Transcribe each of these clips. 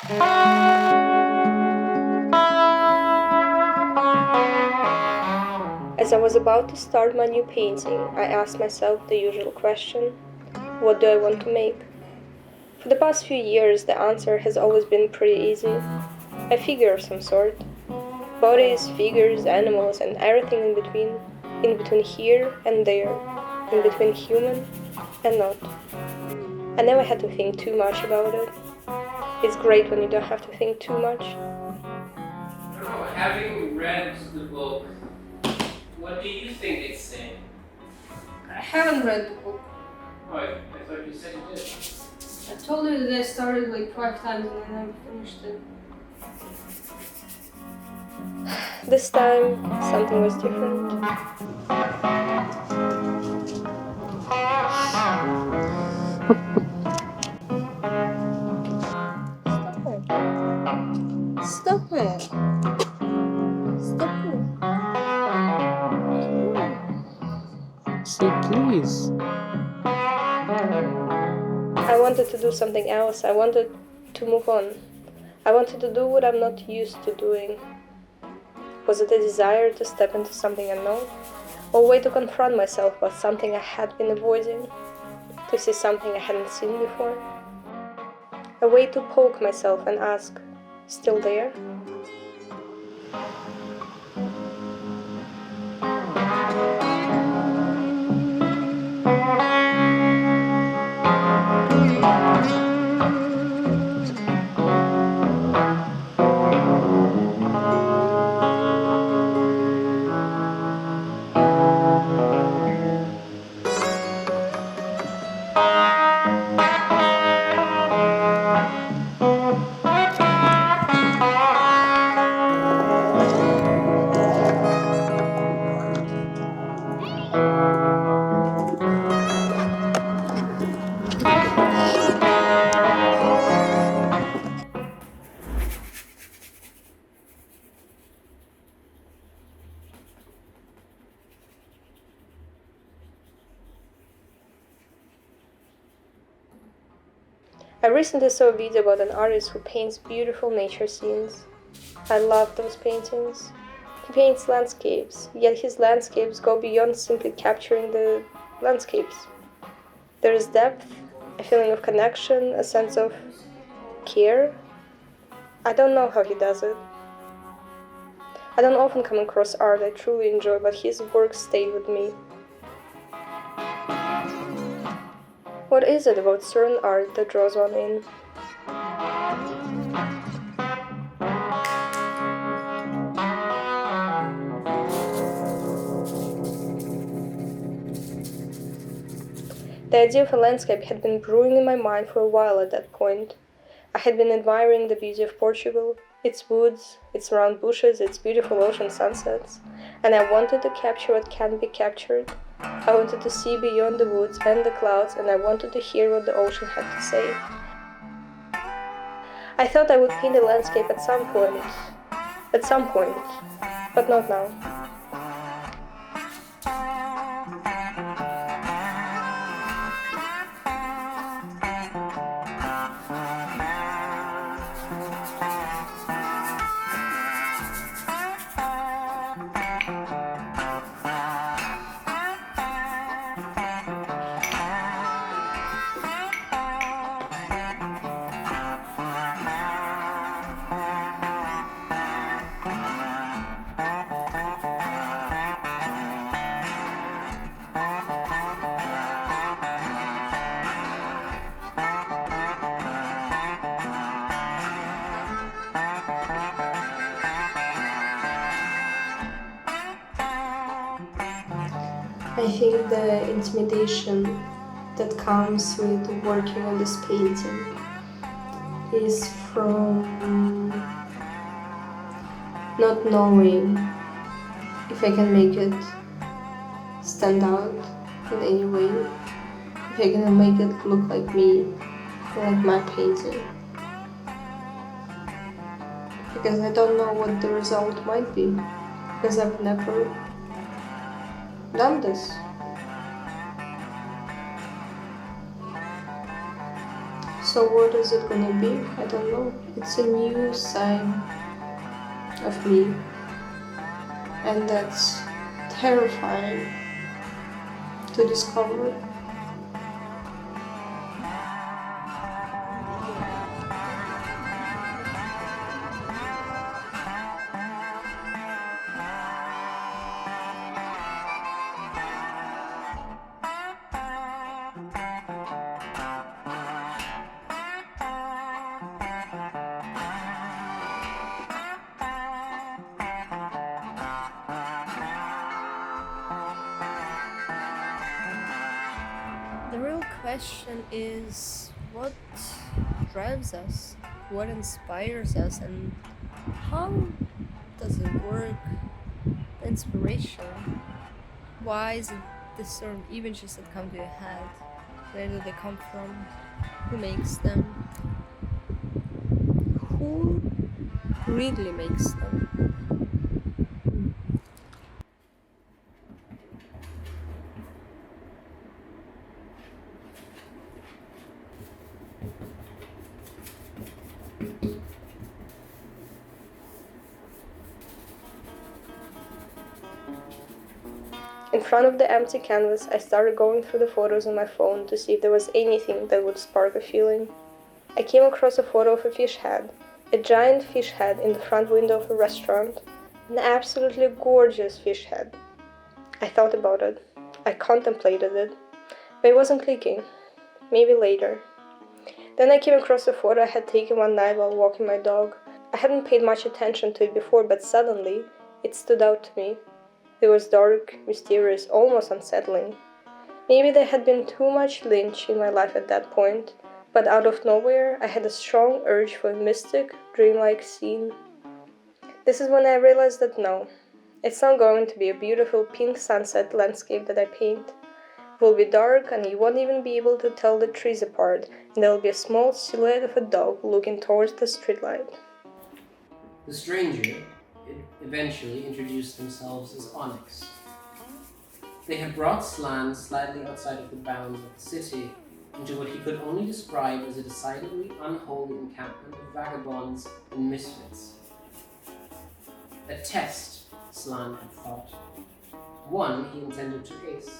As I was about to start my new painting, I asked myself the usual question: what do I want to make? For the past few years, the answer has always been pretty easy: a figure of some sort. Bodies, figures, animals, and everything in between. In between here and there. In between human and not. I never had to think too much about it. It's great when you don't have to think too much. I don't know, having read the book, what do you think it's saying? I haven't read the book. Oh, I thought you said you did. I told you that I started like 5 times and I never finished it. This time, something was different. Stop it. Stop it. Say please. I wanted to do something else. I wanted to move on. I wanted to do what I'm not used to doing. Was it a desire to step into something unknown? Or a way to confront myself about something I had been avoiding? To see something I hadn't seen before? A way to poke myself and ask, still there? I recently saw a video about an artist who paints beautiful nature scenes. I love those paintings. He paints landscapes, yet his landscapes go beyond simply capturing the landscapes. There is depth, a feeling of connection, a sense of care. I don't know how he does it. I don't often come across art I truly enjoy, but his work stayed with me. What is it about certain art that draws one in? The idea of a landscape had been brewing in my mind for a while at that point. I had been admiring the beauty of Portugal, its woods, its round bushes, its beautiful ocean sunsets, and I wanted to capture what can be captured. I wanted to see beyond the woods and the clouds, and I wanted to hear what the ocean had to say. I thought I would paint a landscape at some point, but not now. I think the intimidation that comes with working on this painting is from not knowing if I can make it stand out in any way, if I can make it look like me, like my painting. Because I don't know what the result might be, because I've never done this. So what is it gonna be? I don't know. It's a new sign of me. And that's terrifying to discover. The real question is, what drives us? What inspires us? And how does it work? The inspiration. Why is it this certain images that come to your head? Where do they come from? Who makes them? Who really makes them? In front of the empty canvas, I started going through the photos on my phone to see if there was anything that would spark a feeling. I came across a photo of a fish head, a giant fish head in the front window of a restaurant, an absolutely gorgeous fish head. I thought about it. I contemplated it, but it wasn't clicking. Maybe later. Then I came across a photo I had taken one night while walking my dog. I hadn't paid much attention to it before, but suddenly it stood out to me. It was dark, mysterious, almost unsettling. Maybe there had been too much Lynch in my life at that point, but out of nowhere I had a strong urge for a mystic, dreamlike scene. This is when I realized that no, it's not going to be a beautiful pink sunset landscape that I paint. It will be dark and you won't even be able to tell the trees apart, and there will be a small silhouette of a dog looking towards the streetlight. The stranger eventually introduced themselves as Onyx. They had brought Slan slightly outside of the bounds of the city into what he could only describe as a decidedly unholy encampment of vagabonds and misfits. A test, Slan had thought. One he intended to ace.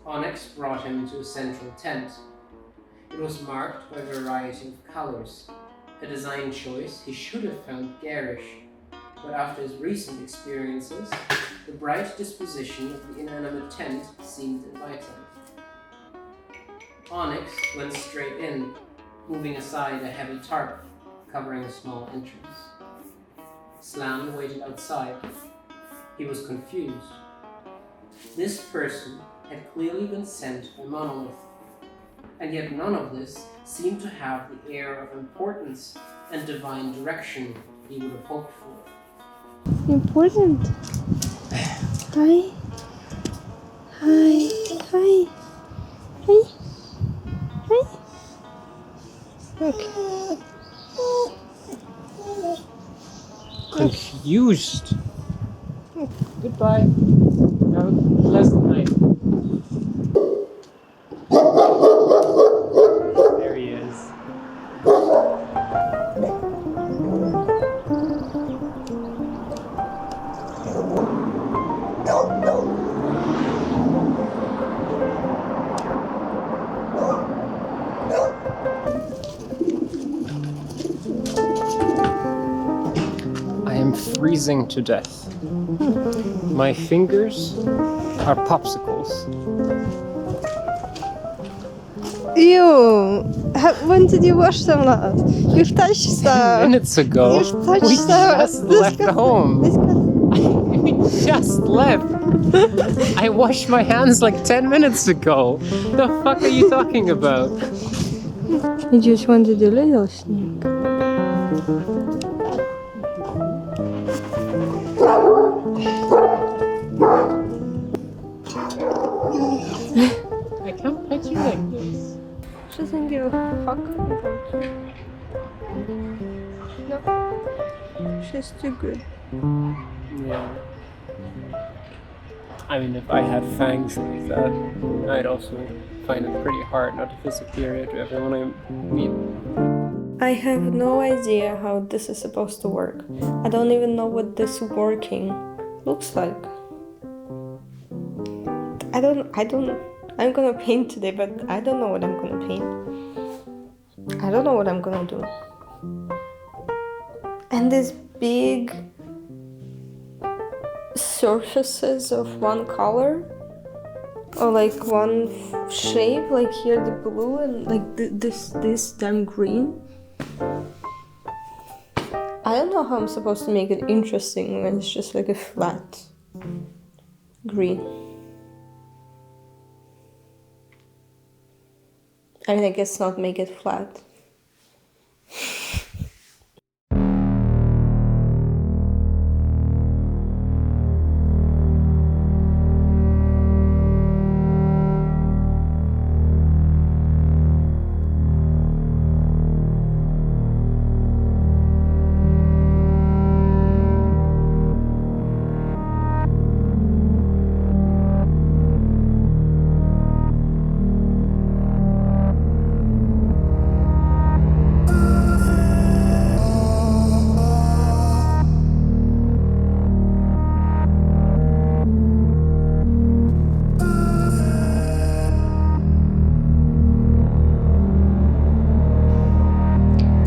Onyx brought him to a central tent. It was marked by a variety of colors, a design choice he should have found garish, but after his recent experiences, the bright disposition of the inanimate tent seemed inviting. Onyx went straight in, moving aside a heavy tarp covering a small entrance. Slan waited outside. He was confused. This person had clearly been sent by Monolith, and yet none of this seemed to have the air of importance and divine direction he would have hoped for. Important. Hi. Hi. Hi. Hi. Hi. Okay. Confused. Goodbye. Have a pleasant night. There he is. I am freezing to death. My fingers are popsicles. Ew! When did you wash them last? You've touched 10 stuff. minutes ago, You've touched we stuff. just left home. We just left. I washed my hands like 10 minutes ago. The fuck are you talking about? You just wanted a little sneak. I can't pet you like this. She doesn't give a fuck about you. No. She's too good. Yeah. I mean, if I had fangs like that, I'd also find it pretty hard not to feel superior to everyone I meet. I have no idea how this is supposed to work. I don't even know what this working looks like. I'm gonna paint today, but I don't know what I'm gonna paint. I don't know what I'm gonna do. And these big surfaces of one color, or like one shape, like here the blue and like this damn green. I don't know how I'm supposed to make it interesting when it's just like a flat green. I mean, I guess not make it flat.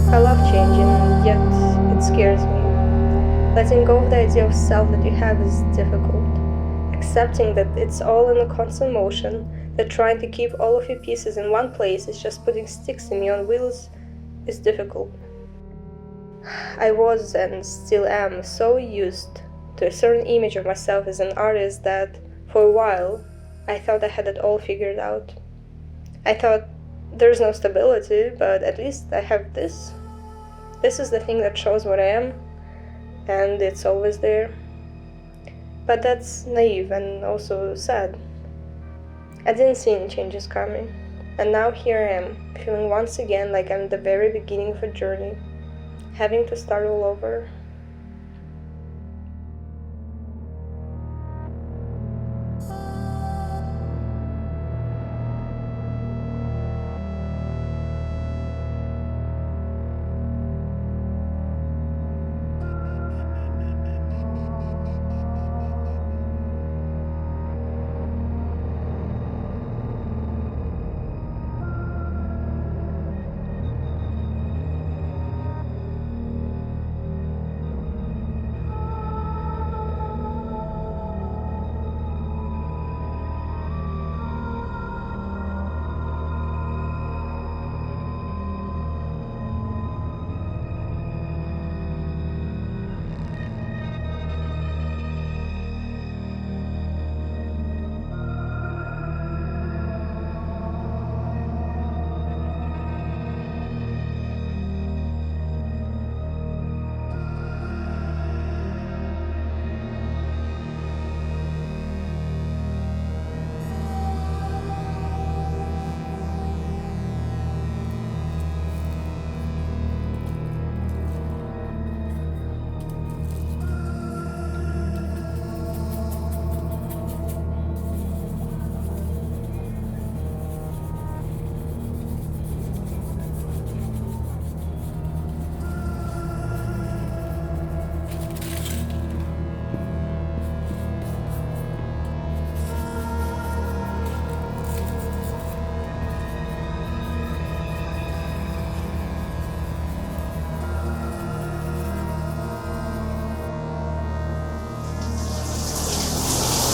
I love changing, yet it scares me. Letting go of the idea of self that you have is difficult. Accepting that it's all in a constant motion, that trying to keep all of your pieces in one place is just putting sticks in your wheels is difficult. I was and still am so used to a certain image of myself as an artist that, for a while, I thought I had it all figured out. I thought, there's no stability, but at least I have this. This is the thing that shows what I am, and it's always there. But that's naive and also sad. I didn't see any changes coming, and now here I am, feeling once again like I'm at the very beginning of a journey, having to start all over.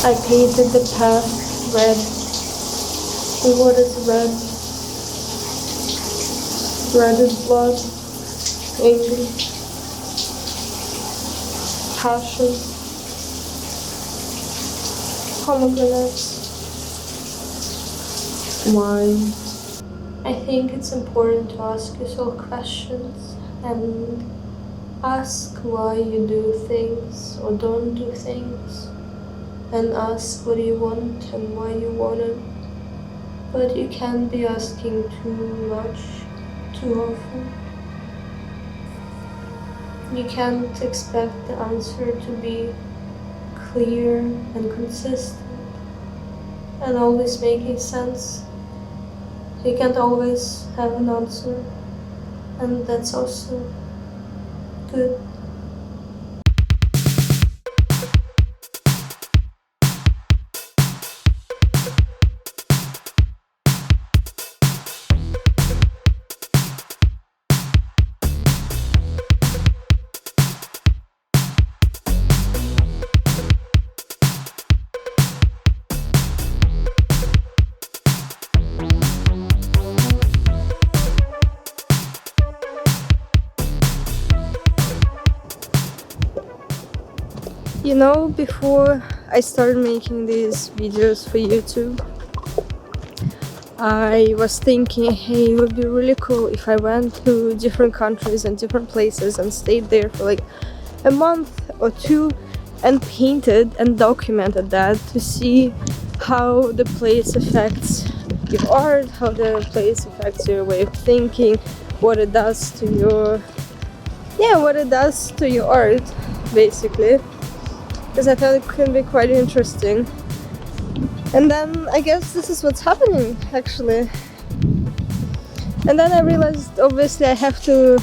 I painted the path red. And what is red? Red is blood, anger, passion, pomegranates, wine. I think it's important to ask yourself questions and ask why you do things or don't do things, and ask what you want and why you want it. But you can't be asking too much, too often. You can't expect the answer to be clear and consistent and always making sense. You can't always have an answer, and that's also good. You know, before I started making these videos for YouTube, I was thinking, hey, it would be really cool if I went to different countries and different places and stayed there for like a month or two and painted and documented that to see how the place affects your art, how the place affects your way of thinking, what it does to your art, basically. Because I thought it could be quite interesting. And then I guess this is what's happening, actually. And then I realized, obviously, I have to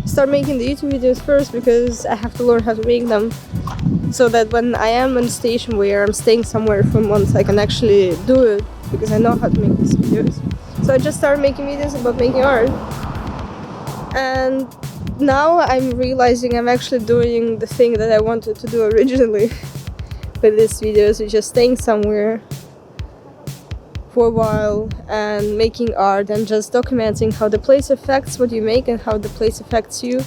start making the YouTube videos first because I have to learn how to make them, so that when I am in a station where I'm staying somewhere for months, I can actually do it because I know how to make these videos. So I just started making videos about making art. And now I'm realizing I'm actually doing the thing that I wanted to do originally with these videos, which is staying somewhere for a while and making art and just documenting how the place affects what you make and how the place affects you.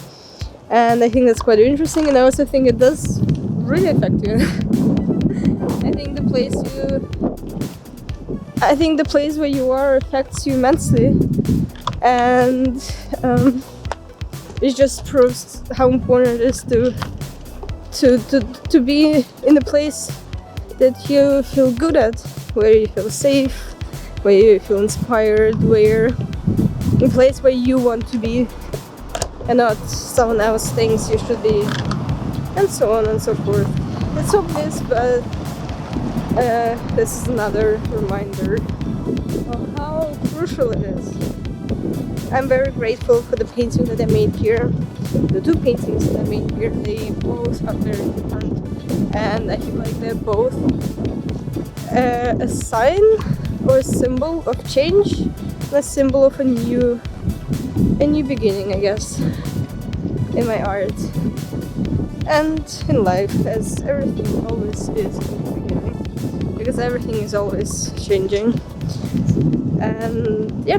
And I think that's quite interesting, and I also think it does really affect you. I think the place where you are affects you immensely, and it just proves how important it is to be in a place that you feel good at, where you feel safe, where you feel inspired, a place where you want to be and not someone else thinks you should be, and so on and so forth. It's obvious, but this is another reminder of how crucial it is. I'm very grateful for the painting that I made here. The two paintings that I made here, they both are very different, and I feel like they're both a sign or a symbol of change, and a symbol of a new beginning, I guess, in my art and in life, as everything always is in the beginning, because everything is always changing. And yeah.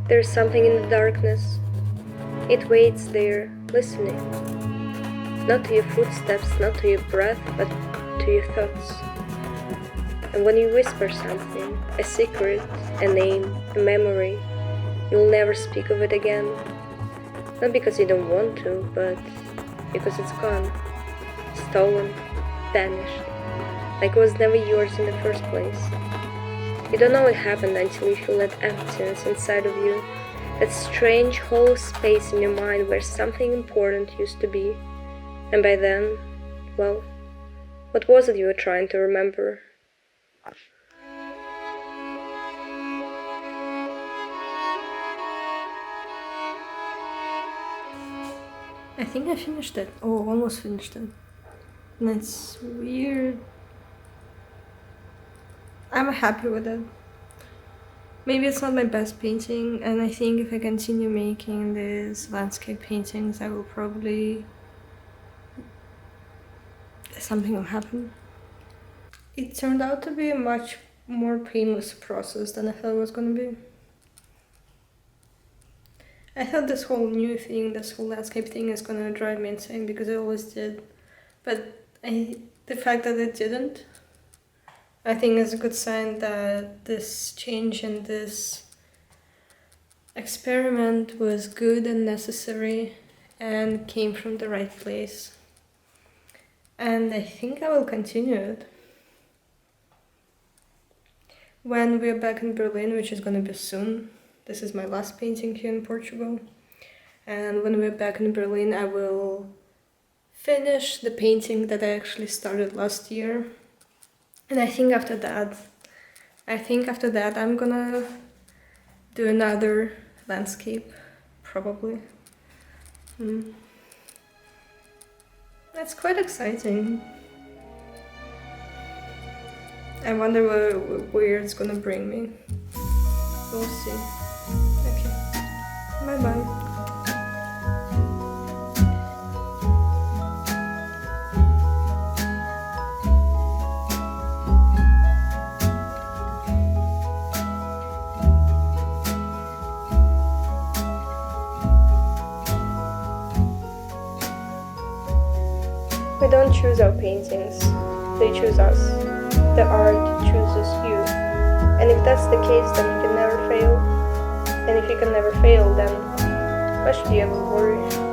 There's something in the darkness. It waits there, listening. Not to your footsteps, not to your breath, but to your thoughts. And when you whisper something, a secret, a name, a memory, you'll never speak of it again. Not because you don't want to, but because it's gone, stolen, vanished, like it was never yours in the first place. You don't know what happened until you feel that emptiness inside of you, that strange hollow space in your mind where something important used to be. And by then, well, what was it you were trying to remember? I think I finished it. Oh, almost finished it. And it's weird. I'm happy with it. Maybe it's not my best painting, and I think if I continue making these landscape paintings, I will probably... something will happen. It turned out to be a much more painless process than I thought it was gonna be. I thought this whole new thing, this whole landscape thing is gonna drive me insane because it always did. But the fact that it didn't, I think is a good sign that this change and this experiment was good and necessary and came from the right place. And I think I will continue it. When we're back in Berlin, which is gonna be soon, this is my last painting here in Portugal. And when we're back in Berlin, I will finish the painting that I actually started last year. And I think after that I'm gonna do another landscape, probably. That's quite exciting. I wonder where it's gonna bring me. We'll see. Okay. Bye-bye. We don't choose our paintings, they choose us. The art chooses you. And if that's the case, then you can never fail. And if you can never fail, then why should you ever worry?